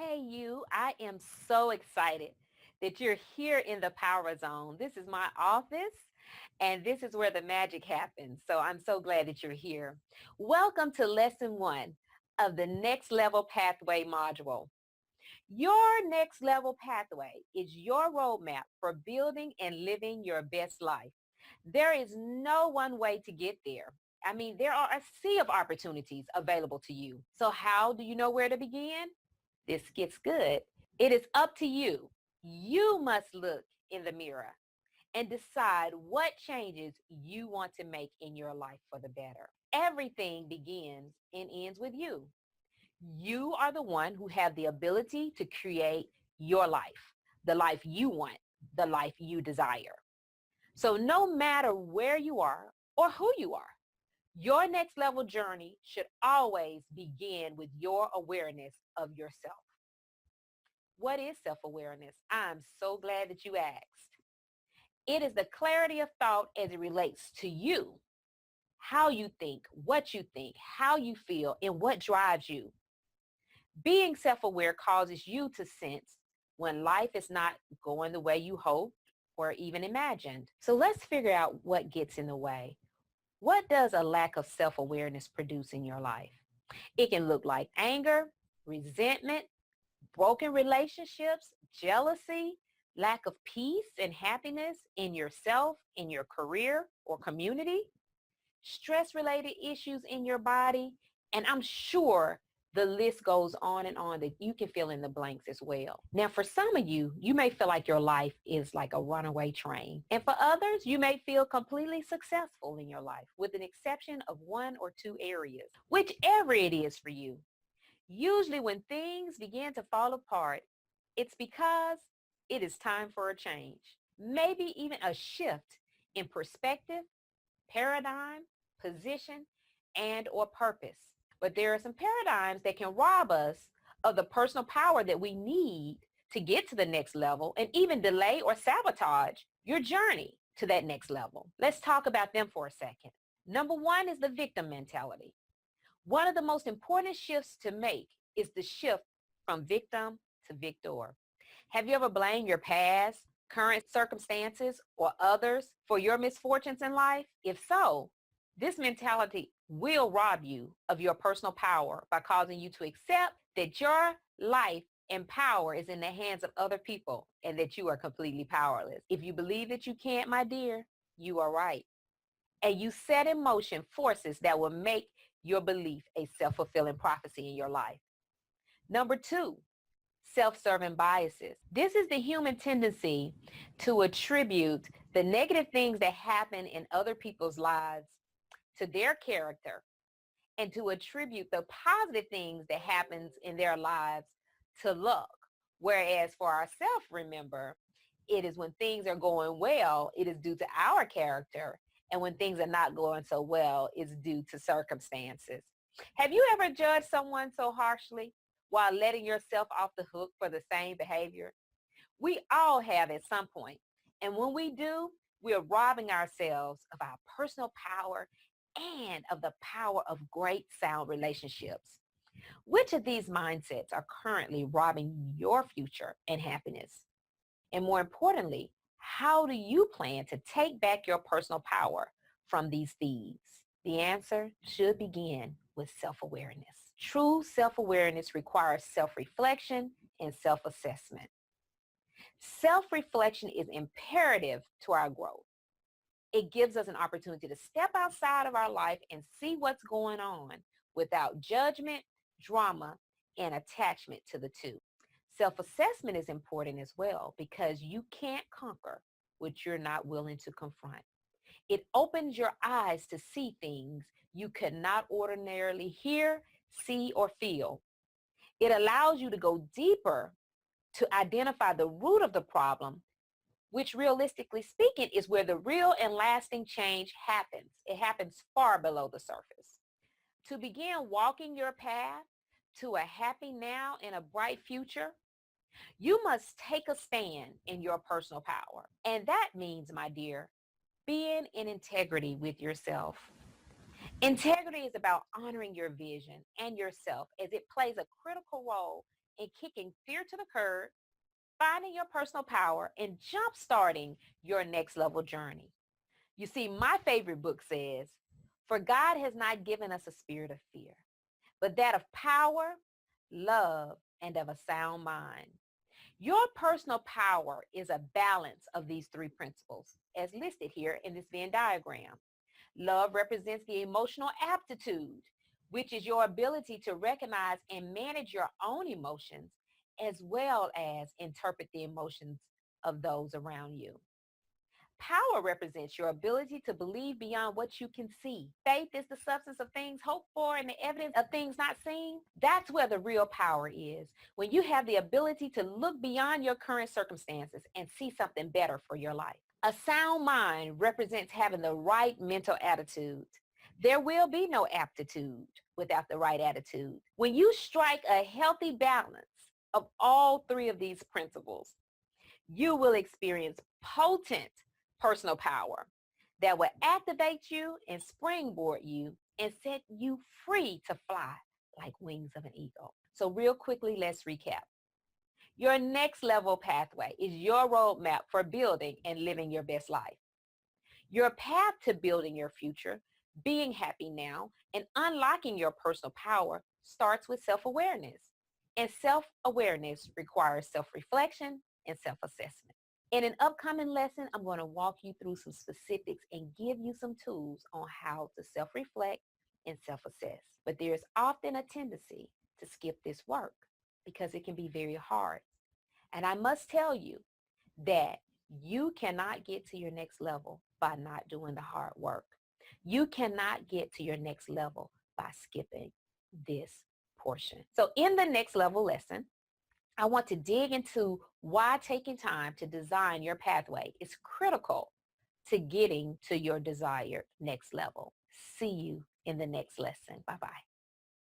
Hey, you. I am so excited that you're here in the Power Zone. This is my office, and this is where the magic happens. So I'm so glad that you're here. Welcome to Lesson 1 of the Next Level Pathway module. Your next level pathway is your roadmap for building and living your best life. There is no one way to get there. There are a sea of opportunities available to you. So how do you know where to begin? This gets good. It is up to you. You must look in the mirror and decide what changes you want to make in your life for the better. Everything begins and ends with you. You are the one who have the ability to create your life, the life you want, the life you desire. So no matter where you are or who you are, your next level journey should always begin with your awareness of yourself. What is self-awareness? I'm so glad that you asked. It is the clarity of thought as it relates to you, how you think, how you feel, and what drives you. Being self-aware causes you to sense when life is not going the way you hoped or even imagined. So let's figure out what gets in the way. What does a lack of self-awareness produce in your life? It can look like anger, resentment, broken relationships, jealousy, lack of peace and happiness in yourself, in your career or community, stress-related issues in your body, and I'm sure the list goes on and on that you can fill in the blanks as well. Now, for some of you, you may feel like your life is like a runaway train. And for others, you may feel completely successful in your life with an exception of one or two areas. Whichever it is for you, usually when things begin to fall apart, it's because it is time for a change. Maybe even a shift in perspective, paradigm, position, and or purpose. But there are some paradigms that can rob us of the personal power that we need to get to the next level and even delay or sabotage your journey to that next level. Let's talk about them for a second. Number one is the victim mentality. One of the most important shifts to make is the shift from victim to victor. Have you ever blamed your past, current circumstances, or others for your misfortunes in life? If so, this mentality will rob you of your personal power by causing you to accept that your life and power is in the hands of other people and that you are completely powerless. If you believe that you can't, my dear, you are right. And you set in motion forces that will make your belief a self-fulfilling prophecy in your life. Number two, self-serving biases. This is the human tendency to attribute the negative things that happen in other people's lives to their character and to attribute the positive things that happens in their lives to luck. Whereas for ourselves, remember, it is when things are going well, it is due to our character. And when things are not going so well, it's due to circumstances. Have you ever judged someone so harshly while letting yourself off the hook for the same behavior? We all have at some point. And when we do, we are robbing ourselves of our personal power and of the power of great sound relationships. Which of these mindsets are currently robbing your future and happiness? And more importantly, how do you plan to take back your personal power from these thieves? The answer should begin with self-awareness. True self-awareness requires self-reflection and self-assessment. Self-reflection is imperative to our growth. It gives us an opportunity to step outside of our life and see what's going on without judgment, drama, and attachment to the two. Self-assessment is important as well because you can't conquer what you're not willing to confront. It opens your eyes to see things you could not ordinarily hear, see, or feel. It allows you to go deeper to identify the root of the problem, which realistically speaking is where the real and lasting change happens. It happens far below the surface. To begin walking your path to a happy now and a bright future, you must take a stand in your personal power. And that means, my dear, being in integrity with yourself. Integrity is about honoring your vision and yourself as it plays a critical role in kicking fear to the curb, finding your personal power, and jump-starting your next level journey. You see, my favorite book says, "For God has not given us a spirit of fear, but that of power, love, and of a sound mind." Your personal power is a balance of these three principles, as listed here in this Venn diagram. Love represents the emotional aptitude, which is your ability to recognize and manage your own emotions, as well as interpret the emotions of those around you. Power represents your ability to believe beyond what you can see. Faith is the substance of things hoped for and the evidence of things not seen. That's where the real power is, when you have the ability to look beyond your current circumstances and see something better for your life. A sound mind represents having the right mental attitude. There will be no aptitude without the right attitude. When you strike a healthy balance of all three of these principles, you will experience potent personal power that will activate you and springboard you and set you free to fly like wings of an eagle. So real quickly, let's recap. Your next level pathway is your roadmap for building and living your best life. Your path to building your future, being happy now, and unlocking your personal power starts with self-awareness. And self-awareness requires self-reflection and self-assessment. In an upcoming lesson, I'm going to walk you through some specifics and give you some tools on how to self-reflect and self-assess. But there's often a tendency to skip this work because it can be very hard. And I must tell you that you cannot get to your next level by not doing the hard work. You cannot get to your next level by skipping this portion. So in the next level lesson, I want to dig into why taking time to design your pathway is critical to getting to your desired next level. See you in the next lesson. Bye-bye.